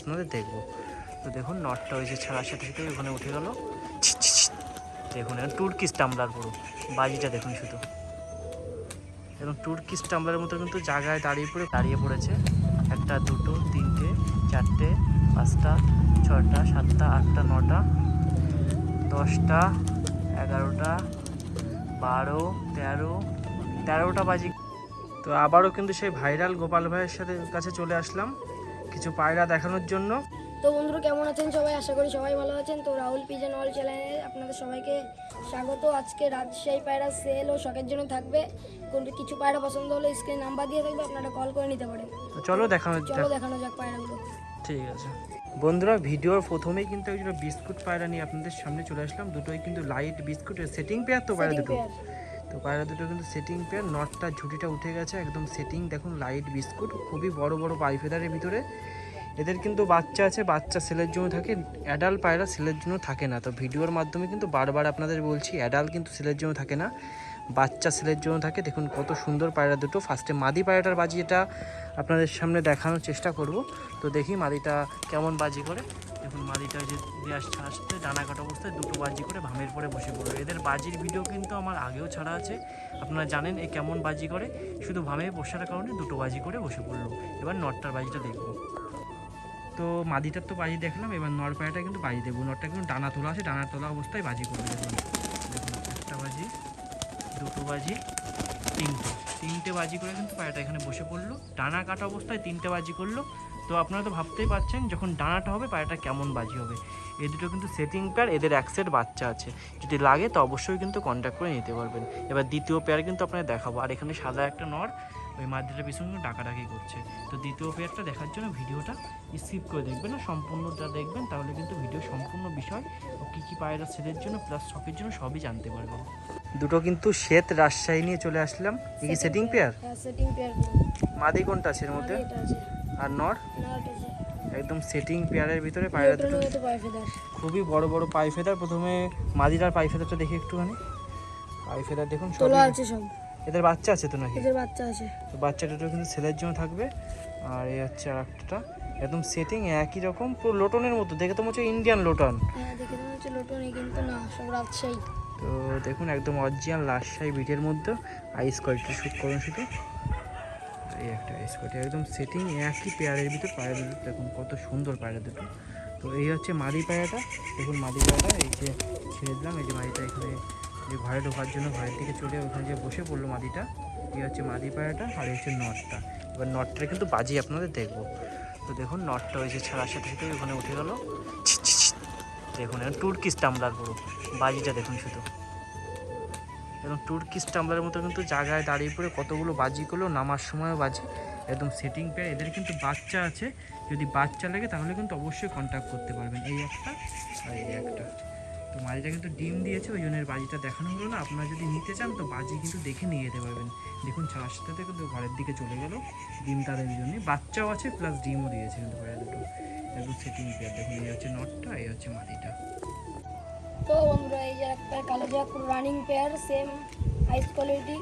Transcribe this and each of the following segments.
আপনাদের দেখবো। তো দেখুন নটটা ওই যে ছাড়ার সাথে সাথে ওখানে উঠে গেল। দেখুন টুর্কিশ টাম্বলার পুরো বাজিটা দেখুন শুধু, এবং টুর্কিশ টাম্বলারের মতো কিন্তু জায়গায় দাঁড়িয়ে পড়েছে। একটা, দুটো, তিনটে, চারটে, পাঁচটা, ছটা, সাতটা, আটটা, নটা, 10টা, 11টা, 12, 13টা বাজি। তো আবারও কিন্তু সেই ভাইরাল গোপাল ভাইয়ের কাছে চলে আসলাম কিছু পায়রা দেখানোর জন্য। তো বন্ধুরা কেমন আছেন সবাই? আশা করি সবাই ভালো আছেন। তো রাহুল পিজন অল চ্যানেলে আপনাদের সবাইকে স্বাগত। আজকে রাজশাহী পায়রা সেল ও শখের জন্য থাকবে। কিছু পায়রা পছন্দ হলে স্ক্রিনে নাম্বার দিয়ে থাকবে, আপনারা কল করে নিতে পারেন। তো চলো দেখানো যাক পায়রাগুলো। ঠিক আছে বন্ধুরা, ভিডিওর প্রথমেই কিন্তু একজন বিস্কুট পায়রা নিয়ে আপনাদের সামনে চলে আসলাম। দুটোই কিন্তু লাইট বিস্কুটের সেটিং পেয়ার। তো পায়রা দুটো কিন্তু সেটিং পেয়ার। নটটা ঝুটিটা উঠে গেছে একদম সেটিং। দেখুন লাইট বিস্কুট, খুবই বড় বড় পাই ফেদারের ভিতরে। এদের কিন্তু বাচ্চা আছে, বাচ্চা সেলের জন্য থাকে, অ্যাডাল্ট পায়রা সেলের জন্য থাকে না। তো ভিডিওর মাধ্যমে কিন্তু বারবার আপনাদের বলছি, অ্যাডাল্ট কিন্তু সেলের জন্য থাকে না, বাচ্চা সেলের জন্য থাকে। দেখুন কত সুন্দর পায়রা দুটো। ফার্স্টে মাদি পায়রাটার বাজি এটা আপনাদের সামনে দেখানোর চেষ্টা করব। তো দেখি মাদিটা কেমন বাজি করে। দেখুন মাদিটা যে দেওয়ার ছাড়ার সাথে ডানা কাটা অবস্থায় দুটো বাজি করে ভামের পরে বসে পড়লো। এদের বাজির ভিডিও কিন্তু আমার আগেও ছাড়া আছে, আপনারা জানেন এ কেমন বাজি করে। শুধু ভামে বসার কারণে দুটো বাজি করে বসে পড়লো। এবার নটটার বাজিটা দেখবো। তো মাদিটার তো বাজি দেখলাম, এবার নর পায়রাটা কিন্তু বাজি দেবো। নটটা কিন্তু ডানা তোলা আছে, ডানা তোলা অবস্থায় বাজি করবে। দেখুন একটা বাজি, দুটো বাজি, তিনটে বাজি করে কিন্তু পায়রাটা এখানে বসে পড়লো। ডানা কাটা অবস্থায় 3টে বাজি করলো। তো আপনারা তো ভাবতেই পারছেন যখন ডানাটা হবে পায়রাটা কেমন বাজি হবে। এই দুটো কিন্তু সেটিং পেয়ার, এদের এক সেট বাচ্চা আছে। যদি লাগে তো অবশ্যই কিন্তু কন্ট্যাক্ট করে নিতে পারবেন। এবার দ্বিতীয় পেয়ার কিন্তু আপনাদের দেখাবো। আর এখানে সাদা একটা নর ওই মাদিটার পিছনে কিন্তু ডাকাডাকি করছে। তো দ্বিতীয় পেয়ারটা দেখার জন্য ভিডিওটা স্কিপ করে দেখবেন না, সম্পূর্ণটা দেখবেন, তাহলে কিন্তু ভিডিও সম্পূর্ণ বিষয় ও কী কী পায়রা সেলের জন্য প্লাস শখের জন্য সবই জানতে পারবেন। দুটো কিন্তু শ্বেত রাজশাহী নিয়ে চলে আসলাম। এই সেটিং পেয়ার, সেটিং পেয়ার। মাদি কোনটা আছে এর মধ্যে? আর নর একদম সেটিং পেয়ারের ভিতরে পায়রা দুটো খুবই বড় বড় পাই ফেদার। প্রথমে মাদিরার পাই ফেদারটা দেখি একটুখানি। পাই ফেদার দেখুন সব আছে সব। এদের বাচ্চা আছে তো নাকি? এদের বাচ্চা আছে। তো বাচ্চা দুটো কিন্তু ছেলের জন্য থাকবে। আর এই হচ্ছে আর একটা একদম সেটিং একই রকম, পুরো লোটনের মতো। দেখে তো মনে হচ্ছে ইন্ডিয়ান লোটন। হ্যাঁ দেখে তো মনে হচ্ছে লোটনই, কিন্তু না, সব রাজশাহী। তো দেখুন একদম অরিজিনাল রাজশাহী বিটের মধ্যে। আইস কোয়ালিটি শ্যুট করুন শুধু। এই একটা আইস কোয়ালিটি একদম সেটিং একই পেয়ারের ভিতর পায়রা দুটো। দেখুন কত সুন্দর পায়রা দুটো। তো এই হচ্ছে মাদি পায়রাটা। দেখুন মাদি পায়রাটা এই যে ছেড়ে দিলাম। এই যে মাদিটা এখানে যে ঘরে ঢোকার জন্য ঘরের দিকে চলে ওখানে যে বসে পড়লো মাদিটা। এই হচ্ছে মাদি পায়রাটা, আর এই হচ্ছে নটটা। এবার নটটা কিন্তু বাজি আপনাদের দেখবো। তো দেখুন নটটা ওই যে ছাড়ার সাথে সাথে ওখানে উঠে গেল। দেখুন টুর্কিশ টাম্বলার পুরো বাজিটা দেখুন শুধু, এবং টুর্কিশ টাম্বলারের মতো কিন্তু জায়গায় দাঁড়িয়ে পড়ে কতগুলো বাজি করলো, নামার সময়ও বাজি। একদম সেটিং পেয়ে। এদের কিন্তু বাচ্চা আছে, যদি বাচ্চা লাগে তাহলে কিন্তু অবশ্যই কন্ট্যাক্ট করতে পারবেন। এই একটা আর এই একটা। তো মাদিটা কিন্তু ডিম দিয়েছে, ওই জন্য বাজিটা দেখানো হলো না। আপনারা যদি নিতে চান তো বাজি কিন্তু দেখে নিয়ে যেতে পারবেন। দেখুন ছাড়ার সাথে কিন্তু ঘরের দিকে চলে গেল ডিম তাদের জন্য। বাচ্চাও আছে প্লাস ডিমও দিয়েছে কিন্তু পায়রা দুটো। একদম সেটিং পেয়ার। দেখুন এই হচ্ছে নটটা, এই হচ্ছে মাদিটা। তো বন্ধুরা এই যে একটা কালো জাক রানিং পেয়ার, সেম আইস কোয়ালিটি।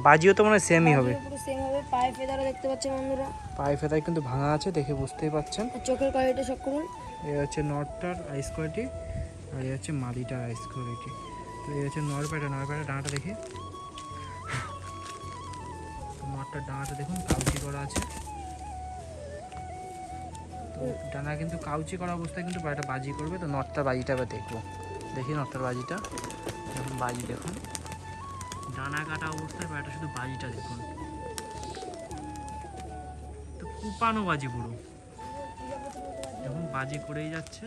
বাজিও তো মনে হয় সেমই হবে। পুরো সেম হবে। পায়ে ফেদারও দেখতে পাচ্ছেন বন্ধুরা, পায়ে ফেদার কিন্তু ভাঙা আছে, দেখে বুঝতেই পাচ্ছেন। চোখের কোয়ালিটি সব করুন। এই হচ্ছে নটটার আইস কোয়ালিটি, আর এই হচ্ছে মাদিটার আইস কোয়ালিটি। তো এই হচ্ছে নরপায়রা ডানাটা দেখি। নটটার ডানাটা দেখুন কাউচি করা আছে। তো ডানা কিন্তু কাউচি করা অবস্থায় কিন্তু পায়রাটা বাজি করবে। তো নটটার বাজিটা এবার দেখবো। দেখি নটটার বাজিটা। দেখুন বাজি দেখুন, ডানা কাটা অবস্থায় পায়রাটা শুধু বাজিটা দেখুন। তো কুপানো বাজি পুরো। দেখুন বাজি করেই যাচ্ছে।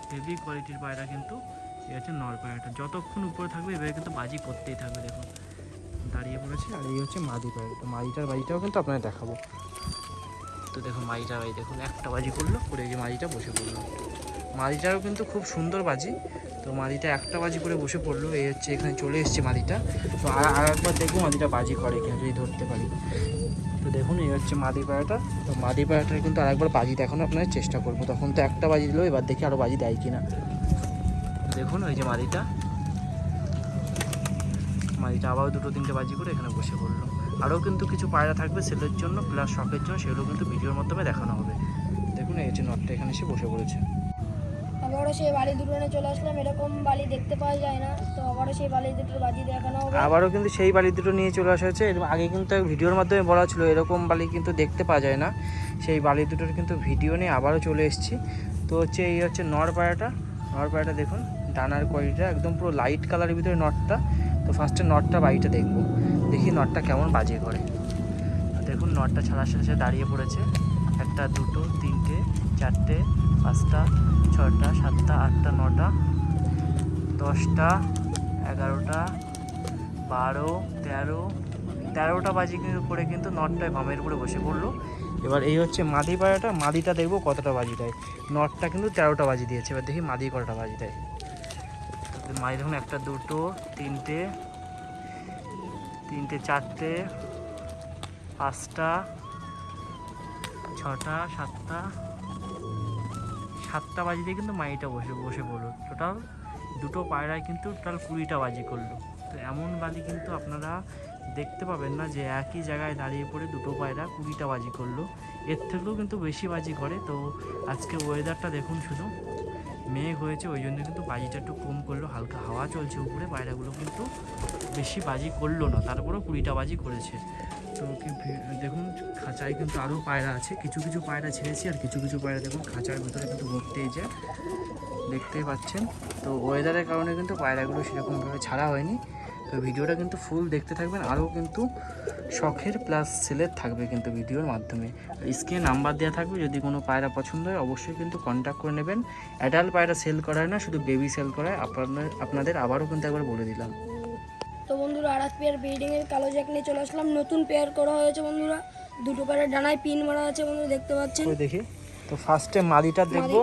হেভি কোয়ালিটির পায়রা কিন্তু। এই হচ্ছে নর পায়রাটা, যতক্ষণ উপরে থাকবে এভাবে কিন্তু বাজি করতেই থাকবে। দেখুন দাঁড়িয়ে পড়েছে। আর এই হচ্ছে মাদি পায়রা। তো মাদিটার বাজিটাও কিন্তু আপনাদের দেখাবো। তো দেখুন মাদিটার বাজি দেখুন, একটা বাজি করলো করে এই যে মাদিটা বসে পড়লো। মাদিটারও কিন্তু খুব সুন্দর বাজি। তো মাদিটা একটা বাজি করে বসে পড়লো। এই হচ্ছে এখানে চলে এসছে মাদিটা। তো আর একবার দেখবো মাদিটা বাজি করে কিনা, যদি ধরতে পারি। তো দেখুন এই হচ্ছে মাদি পায়রাটা। তো মাদি পায়রাটার কিন্তু আরেকবার বাজি দেখানো আপনাদের চেষ্টা করবো। তখন তো একটা বাজি দিল, এবার দেখি আরও বাজি দেয় কিনা। দেখুন ওই যে মাদিটা আবার দুটো তিনটে বাজি করে এখানে বসে পড়লো। আরও কিন্তু কিছু পায়রা থাকবে সেলের জন্য প্লাস শখের জন্য, সেগুলো কিন্তু ভিডিওর মাধ্যমে দেখানো হবে। দেখুন দেখুন এই যে নটটা এখানে এসে বসে পড়েছে। আবারও সেই বালি দুটো নিয়ে চলে আসলাম, এরকম বালি দেখতে পাওয়া যায় না, তো আবারও সেই বালি দুটোর বাজি দেখানো হবে। আবারও কিন্তু সেই বালি দুটো নিয়ে চলে আসা হয়েছে। এর আগে কিন্তু এক ভিডিওর মাধ্যমে বলা ছিল এরকম বালি কিন্তু দেখতে পাওয়া যায় না, সেই বালি দুটোর কিন্তু ভিডিও নিয়ে আবারও চলে এসেছি। তো হচ্ছে এই হচ্ছে নর পায়রাটা দেখুন ডানার কোয়ালিটিটা একদম পুরো লাইট কালারের ভিতরে নটটা। তো ফার্স্টে নটটা বাড়িটা দেখবো, দেখি নটটা কেমন বাজে করে। দেখুন নটটা ছাড়ার সাথে সাথে দাঁড়িয়ে পড়েছে, একটা দুটো তিনটে চারটে পাঁচটা ছটা সাতটা আটটা নটা 10টা 11টা 12 13টা বাজি কিন্তু করে কিন্তু নটটায় বামের উপরে বসে পড়লো। এবার এই হচ্ছে মাদি পায়রাটা, মাদিটা দেখবো কতটা বাজি দেয়। নটটা কিন্তু 13টা বাজি দিয়েছে, এবার দেখি মাদি কতটা বাজি দেয়। মাদি দেখুন একটা দুটো তিনটে চারটে পাঁচটা ছটা সাতটা বাজি দিয়ে কিন্তু মাইটা বসে পড়লো। টোটাল দুটো পায়রায় কিন্তু টোটাল 20টা বাজি করলো। তো এমন বাজি কিন্তু আপনারা দেখতে পাবেন না যে একই জায়গায় দাঁড়িয়ে পড়ে দুটো পায়রা 20টা বাজি করলো, এর থেকেও কিন্তু বেশি বাজি করে। তো আজকে ওয়েদারটা দেখুন, শুধু মেঘ হয়েছে ওই জন্য কিন্তু বাজিটা একটু কম করলো, হালকা হাওয়া চলছে উপরে, পায়রাগুলো কিন্তু বেশি বাজি করলো না, তারপরেও 20টা বাজি করেছে। তো দেখুন খাঁচায় কিন্তু আরও পায়রা আছে, কিছু কিছু পায়রা ছেড়েছি আর কিছু কিছু পায়রা দেখুন খাঁচার ভিতরে কিন্তু ভর্তিই যায়, দেখতেই পাচ্ছেন। তো ওয়েদারের কারণে কিন্তু পায়রাগুলো সেরকমভাবে ছাড়া হয়নি। তো ভিডিওটা কিন্তু ফুল দেখতে থাকবেন, আরও কিন্তু শখের প্লাস সেলের থাকবে কিন্তু ভিডিওর মাধ্যমে। স্ক্রিনে নাম্বার দেওয়া থাকবে, যদি কোনো পায়রা পছন্দ হয় অবশ্যই কিন্তু কন্ট্যাক্ট করে নেবেন। অ্যাডাল্ট পায়রা সেল করায় না, শুধু বেবি সেল করায়, আপনাদের আবারও কিন্তু একবার বলে দিলাম। তো বন্ধুরা আর এক পেয়ার ব্রিডিংয়ের কালো জ্যাক নিয়ে চলে আসলাম, নতুন পেয়ার করা হয়েছে বন্ধুরা। দুটো পেয়ারের ডানায় পিন মারা আছে বন্ধুরা, দেখতে পাচ্ছেন। দেখি তো ফার্স্টে মাদিটা দেখবো,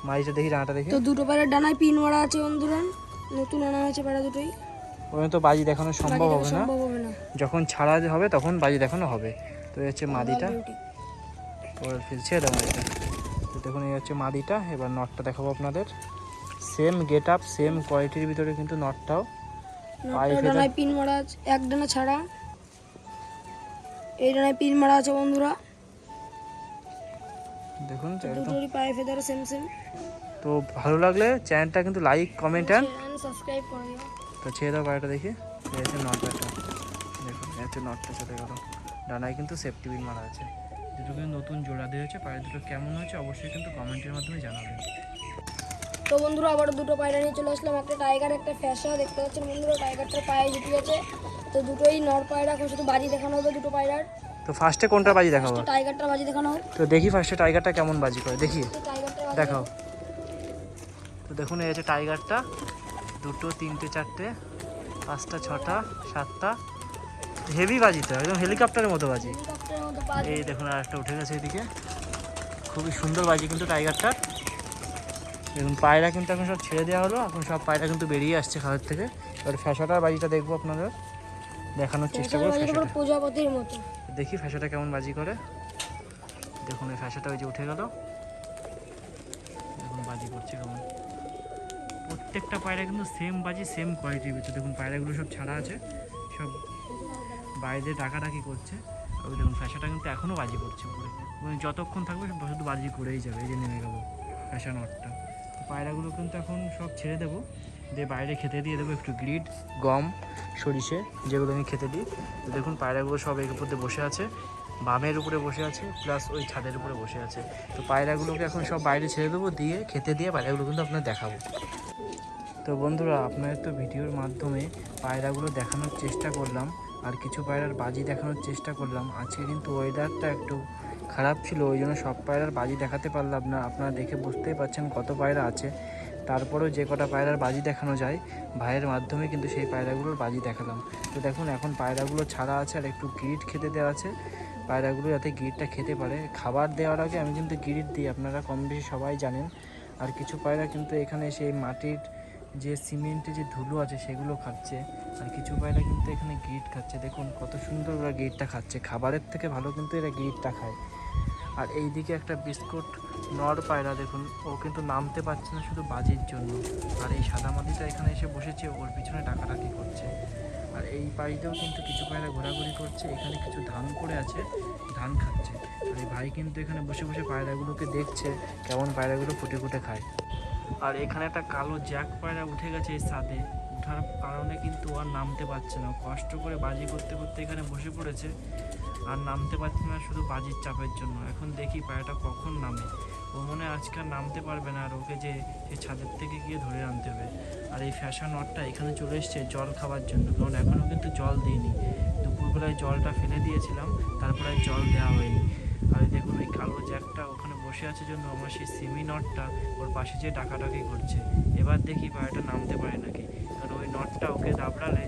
মাদিটা দেখি ডানাটা দেখি। তো দুটো পেয়ারের ডানায় পিন মারা আছে বন্ধুরা, নতুন আনা হয়েছে পেয়ারা দুটোই। ওখানে তো বাজি দেখানো সম্ভব হবে না, না, যখন ছাড়া হবে তখন বাজি দেখানো হবে। তো এই হচ্ছে মাদিটা, ওর ফিরছে মাদিটা। তো দেখুন এই হচ্ছে মাদিটা। এবার নটটা দেখাবো আপনাদের, সেম গেট আপ সেম কোয়ালিটির ভিতরে কিন্তু নটটাও। ডানায় পিন মারা আছে, এক ডানা ছাড়া, এই ডানায় পিন মারা আছে বন্ধুরা। দেখুন দুটোরই পায়ে ফেদার সেম। তো ভালো লাগলে চ্যানেলটা কিন্তু লাইক কমেন্ট অ্যান্ড সাবস্ক্রাইব করে দিও। তো ছেড়ে দাও পায়রাটা দেখি। এই হচ্ছে নটটা, দেখুন এই হচ্ছে নটটা চলে গেল, ডানায় কিন্তু সেফটি পিন মারা আছে। দুটো কিন্তু নতুন জোড়া দিয়েছে, পায়রা দুটো কেমন হয়েছে অবশ্যই কিন্তু কমেন্টের মাধ্যমে জানাবেন। তো বন্ধুরা আবার দুটো পায়রা নিয়ে চলে আসলাম, একটা টাইগার একটা ফ্যাশা, দেখতে পাচ্ছেন বন্ধুরা টাইগারটার পায়ে জুটি আছে। তো দুটোই নর পায়রা, এখন শুধু বাজি দেখানো হবে দুটো পায়রার। তো ফার্স্টে কোনটা বাজি দেখাবো? টাইগারটা বাজি দেখানো হবে। তো দেখি ফার্স্টে টাইগারটা কেমন বাজি করে দেখি, টাইগারটা দেখাও। তো দেখুন এই হচ্ছে টাইগারটা, দুটো তিনটে চারটে পাঁচটা ছটা সাতটা, হেভি বাজি তো একদম হেলিকপ্টারের মতো বাজি। এই দেখুন আর একটা উঠে গেছে এদিকে, খুবই সুন্দর বাজি কিন্তু টাইগারটার। দেখুন পায়রা কিন্তু এখন সব ছেড়ে দেওয়া হলো, এখন সব পায়রা কিন্তু বেরিয়ে আসছে খাবার থেকে। এবার ফ্যাশাটার বাজিটা দেখবো আপনাদের, দেখানোর চেষ্টা করবো ফ্যাশাটা। প্রজাপতির মতো দেখি ফ্যাশাটা কেমন বাজি করে। দেখুন এই ফ্যাশাটা ওই যে উঠে গেল, দেখুন বাজি করছে কেমন। প্রত্যেকটা পায়রা কিন্তু সেম বাজি সেম কোয়ালিটির ভিতরে। দেখুন পায়রাগুলো সব ছাড়া আছে, সব বাইরে ডাকাডাকি করছে। ওই দেখুন ফ্যাশাটা কিন্তু এখনও বাজি করছে উপরে, এবং যতক্ষণ থাকবে শুধু বাজি করেই যাবে। এই যে নেমে গেল ফ্যাশা নটটা। পায়রাগুলো কিন্তু এখন সব ছেড়ে দেবো, দিয়ে বাইরে খেতে দিয়ে দেবো একটু গ্রিড গম সরিষে, যেগুলো আমি খেতে দিই। তো দেখুন পায়রাগুলো সব এর উপরে বসে আছে, বামের উপরে বসে আছে প্লাস ওই ছাদের উপরে বসে আছে। তো পায়রাগুলোকে এখন সব বাইরে ছেড়ে দেবো, দিয়ে খেতে দিয়ে পায়রাগুলো কিন্তু আপনার দেখাবো। তো বন্ধুরা আপনাদের তো ভিডিওর মাধ্যমে পায়রাগুলো দেখানোর চেষ্টা করলাম, আর কিছু পায়রার বাজি দেখানোর চেষ্টা করলাম। আজকে কিন্তু ওয়েদারটা একটু খারাপ ছিল, ওই জন্য সব পায়রার বাজি দেখাতে পারলাম না। আপনারা দেখে বুঝতেই পারছেন কত পায়রা আছে, তারপরেও যে কটা পায়রার বাজি দেখানো যায় ভাইয়ের মাধ্যমে কিন্তু সেই পায়রাগুলোর বাজি দেখালাম। তো দেখুন এখন পায়রাগুলো ছাড়া আছে আর একটু গিরিট খেতে দেওয়া আছে, পায়রাগুলো যাতে গিরিটটা খেতে পারে। খাবার দেওয়ার আগে আমি কিন্তু গিরিট দিই, আপনারা কম বেশি সবাই জানেন। আর কিছু পায়রা কিন্তু এখানে সেই মাটির যে সিমেন্টে যে ধুলো আছে সেগুলো খাচ্ছে, আর কিছু পায়রা কিন্তু এখানে গিরিট খাচ্ছে। দেখুন কত সুন্দর ওরা গিরিটটা খাচ্ছে, খাবারের থেকে ভালো কিন্তু এরা গিরিটটা খায়। আর এই দিকে একটা বিস্কুট নর পায়রা, দেখুন ও কিন্তু নামতে পারছে না শুধু বাজির জন্য। আর এই সাদা মাটিটা এখানে এসে বসেছে, ওর পিছনে ডাকাডাকি করছে। আর এই পাড়িতেও কিন্তু কিছু পায়রা ঘোরাঘুরি করছে, এখানে কিছু ধান পড়ে আছে, ধান খাচ্ছে। আর এই ভাই কিন্তু এখানে বসে বসে পায়রাগুলোকে দেখছে কেমন পায়রাগুলো ফুটে ফুটে খায়। আর এখানে একটা কালো জ্যাক পায়রা উঠে গেছে এই ছাদে, ওঠার কারণে কিন্তু আর নামতে পারছে না, কষ্ট করে বাজি করতে করতে এখানে বসে পড়েছে আর নামতে পারছে না শুধু বাজির চাপের জন্য। এখন দেখি পায়রাটা কখন নামে, ও মনে হয় আজকে আর নামতে পারবে না, আর ওকে যে সেই ছাদের থেকে গিয়ে ধরে আনতে হবে। আর এই ফ্যাশন নটটা এখানে চলে এসছে জল খাওয়ার জন্য, কারণ এখনও কিন্তু জল দিইনি, দুপুরবেলায় জলটা ফেলে দিয়েছিলাম, তারপরে আর জল দেওয়া হয়নি। আর দেখুন ওই কালো জ্যাকটা ওখানে বসে আছে জন্য আমার সেই সিমি নটটা ওর পাশে যে ডাকাডাকি করছে। এবার দেখি পায়রাটা নামতে পারে নাকি, কারণ ওই নটটা ওকে দাবড়ালে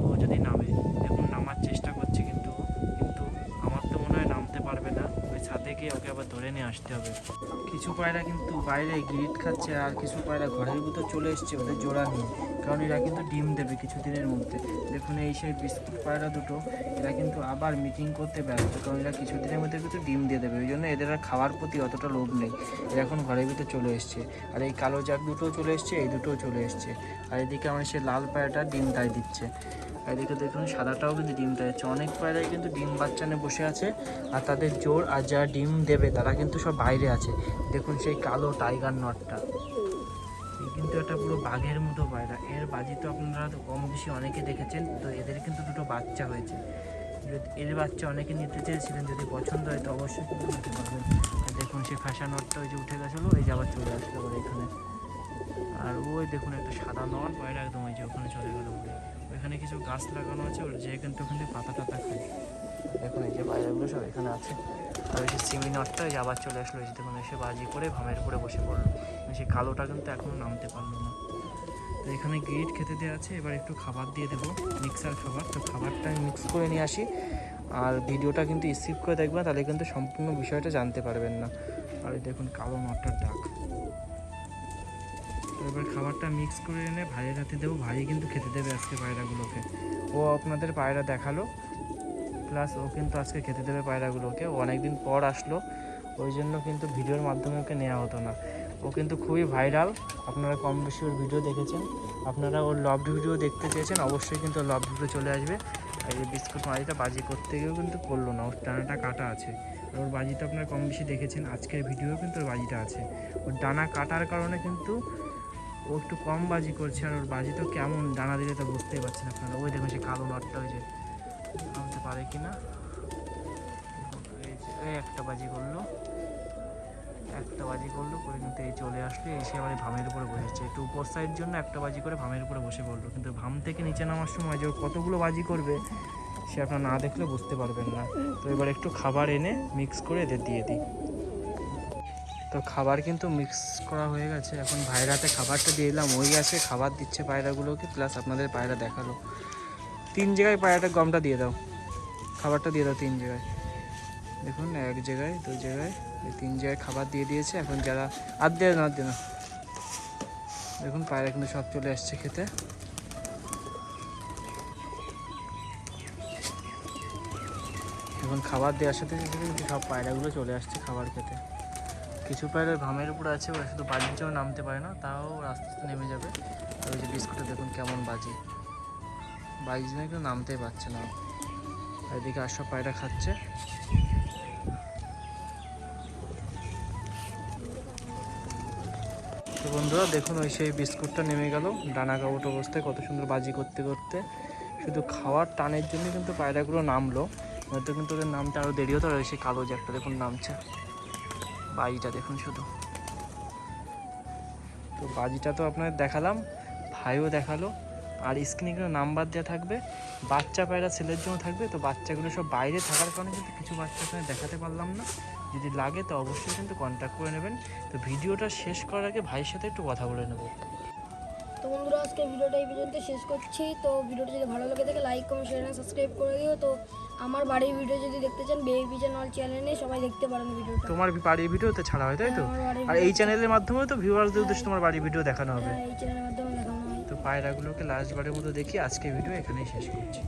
ও যদি নামে, দেখুন নামার চেষ্টা করছে কিন্তু কিন্তু আমার তো মনে হয় নামতে পারবে না, ওই ছাদে গিয়ে ওকে আবার ধরে নিয়ে আসতে হবে। কিছু পায়রা কিন্তু বাইরে গিরিট খাচ্ছে আর কিছু পায়রা ঘরের ভিতর চলে এসছে ওদের জোড়া নিয়ে, কারণ এরা কিন্তু ডিম দেবে কিছুদিনের মধ্যে। দেখুন এই সেই বিস্কুট পায়রা দুটো, এরা কিন্তু আবার মিটিং করতে ব্যস্ত, কারণ এরা কিছুদিনের মধ্যে কিন্তু ডিম দিয়ে দেবে, ওই জন্য এদের আর খাওয়ার প্রতি অতটা লোভ নেই, এরা এখন ঘরের ভিতর চলে এসছে। আর এই কালো জাগ দুটোও চলে এসছে, এই দুটোও চলে এসছে। আর এদিকে আমার সেই লাল পায়রাটা ডিম তাই দিচ্ছে, আর এদিকে দেখুন সাদাটাও কিন্তু ডিম তাই দিচ্ছে। অনেক পায়রাই কিন্তু ডিম বাচ্চা নিয়ে বসে আছে, আর তাদের জোর আর যারা ডিম দেবে তারা কিন্তু সব বাইরে আছে। দেখুন সেই কালো টাইগার নটটা, এই কিন্তু একটা পুরো বাঘের মতো পায়রা, এর বাজি তো আপনারা তো কম বেশি অনেকে দেখেছেন। তো এদের কিন্তু দুটো বাচ্চা হয়েছে, এর বাচ্চা অনেকে নিতে চেয়েছিলেন, যদি পছন্দ হয় তো অবশ্যই কিন্তু নিতে পারবেন। আর দেখুন সেই ফাঁসা নটটা ওই যে উঠে গেছিলো, এই যে আবার চলে আসলো আবার এখানে। আর ওই দেখুন একটা সাদা নট পায়রা একদম ওই যে ওখানে চলে গেল উঠে, ওইখানে কিছু গাছ লাগানো আছে, ওর যে কিন্তু ওখান থেকে পাতা টাতা খায়। দেখুন এই যে পায়রাগুলো সব এখানে আছে। আর ওই যে সিমি নটটা ওই যে আবার চলে আসলো, ওই যে দেখুন এসে বাজি করে ভামের উপরে বসে পড়লো, সেই কালোটা কিন্তু এখনও নামতে পারলো না। তো এখানে গ্রিট খেতে দেওয়া আছে, এবার একটু খাবার দিয়ে দেবো, মিক্সার খাবার। তো খাবারটা আমি মিক্স করে নিয়ে আসি, আর ভিডিওটা কিন্তু স্কিপ করে দেখবেন, তাহলে কিন্তু সম্পূর্ণ বিষয়টা জানতে পারবেন না। আর এই দেখুন কালো নটটার ডাক। তো এবার খাবারটা মিক্স করে এনে ভাইয়ের হাতে দেবো, ভাই কিন্তু খেতে দেবে আজকে পায়রাগুলোকে। ও আপনাদের পায়রা দেখালো, প্লাস ও কিন্তু আজকে খেতে দেবে পায়রাগুলোকে। ও অনেকদিন পর আসলো, ওই জন্য কিন্তু ভিডিওর মাধ্যমে ওকে নেওয়া হতো না। ও কিন্তু খুবই ভাইরাল, আপনারা কম বেশি ওর ভিডিও দেখেছেন, আপনারা ওর লভড ভিডিও দেখতে চেয়েছেন, অবশ্যই কিন্তু ওর লভড ভিডিও চলে আসবে। আর এই বিস্কুট মাঝিটা বাজি করতে গিয়েও কিন্তু করলো না, ওর ডানাটা কাটা আছে। আর ওর বাজিটা আপনারা কম বেশি দেখেছেন, আজকের ভিডিও কিন্তু ওর বাজিটা আছে। ওর ডানা কাটার কারণে কিন্তু ও একটু কম বাজি করছে, আর ওর বাজি তো কেমন ডানা দিলে তো বুঝতেই পারছেন আপনারা। ওই দেখুন সে কালো নটটা ওই যে নামতে পারে কি না, এই একটা বাজি করলো, একটা বাজি করলো করে কিন্তু এই চলে আসলো, এসে আবার ভামের উপরে বসেছে, একটু উপর সাইড জন্য একটা বাজি করে ভামের উপরে বসে পড়লো। কিন্তু ভাম থেকে নিচে নামার সময় যে কতগুলো বাজি করবে সে আপনার না দেখলে বুঝতে পারবেন না। তো এবার একটু খাবার এনে মিক্স করে এদের দিয়ে দিই। তো খাবার কিন্তু মিক্স করা হয়ে গেছে, এখন ভাইরাতে খাবারটা দিয়ে দিলাম, ওই আছে খাবার দিচ্ছে পায়রাগুলোকে, প্লাস আপনাদের পায়রা দেখালো। 3 জায়গায় পায়রাটা গমটা দিয়ে দাও, খাবারটা দিয়ে দাও 3 জায়গায়। দেখুন 1 জায়গায় 2 জায়গায়, এই 3 জায়গায় খাবার দিয়ে দিয়েছে। এখন যারা আর দিয়ে না দেখুন পায়রা কিন্তু সব চলে আসছে খেতে। এখন খাবার দেওয়ার সাথে সাথে কিন্তু সব পায়রাগুলো চলে আসছে খাবার খেতে। কিছু পায়রা ভামের উপরে আছে, ওরা শুধু বাজির জন্য নামতে পারে না, তাও আস্তে আস্তে নেমে যাবে। আর ওই যে বিস্কুটে দেখুন কেমন বাজি জন্য কিন্তু নামতেই পারছে না। আর এদিকে আর সব পায়রা খাচ্ছে। তো বন্ধুরা দেখুন ওই সেই বিস্কুটটা নেমে গেল ডানা কাবট অবস্থায়, কত সুন্দর বাজি করতে করতে। শুধু খাওয়ার টানের জন্য কিন্তু পায়রাগুলো নামলো, হয়তো কিন্তু ওদের নামতে আরও দেরি হতো। আর সেই কালো যে একটা দেখুন নামছে, বাজিটা দেখুন শুধু। তো বাজিটা তো আপনাদের দেখালাম, ভাইও দেখালো। আর স্ক্রিনে কিন্তু নাম্বার দেওয়া থাকবে, বাচ্চা পায়রা ছেলের জন্য থাকবে। তো বাচ্চাগুলো সব বাইরে থাকার কারণে কিন্তু কিছু বাচ্চা এখানে দেখাতে পারলাম না, যদি লাগে তো অবশ্যই কিন্তু কন্ট্যাক্ট করে নেবেন। তো ভিডিওটা শেষ করার আগে ভাইয়ের সাথে একটু কথা বলে নেব। তো বন্ধুরা আজকে ভিডিওটা এই পর্যন্ত শেষ করছি। তো ভিডিওটা যদি ভালো লাগে থাকে লাইক কমেন্ট শেয়ার সাবস্ক্রাইব করে দিও। তো আমার বাড়ির ভিডিও যদি দেখতে চান বেবি পিজন অল চ্যানেলে সবাই দেখতে পারেন ভিডিওটা। তোমার বাড়ির ভিডিওতে ছাড়া হয় তাই তো? আর এই চ্যানেলের মাধ্যমে তো ভিউয়ারদের উদ্দেশ্যে তোমার বাড়ির ভিডিও দেখানো হবে। এই চ্যানেলের মাধ্যমে দেখানো হয়। তো পায়রাগুলোকে লাস্ট বারের মতো দেখি, আজকে ভিডিও এখানেই শেষ করছি।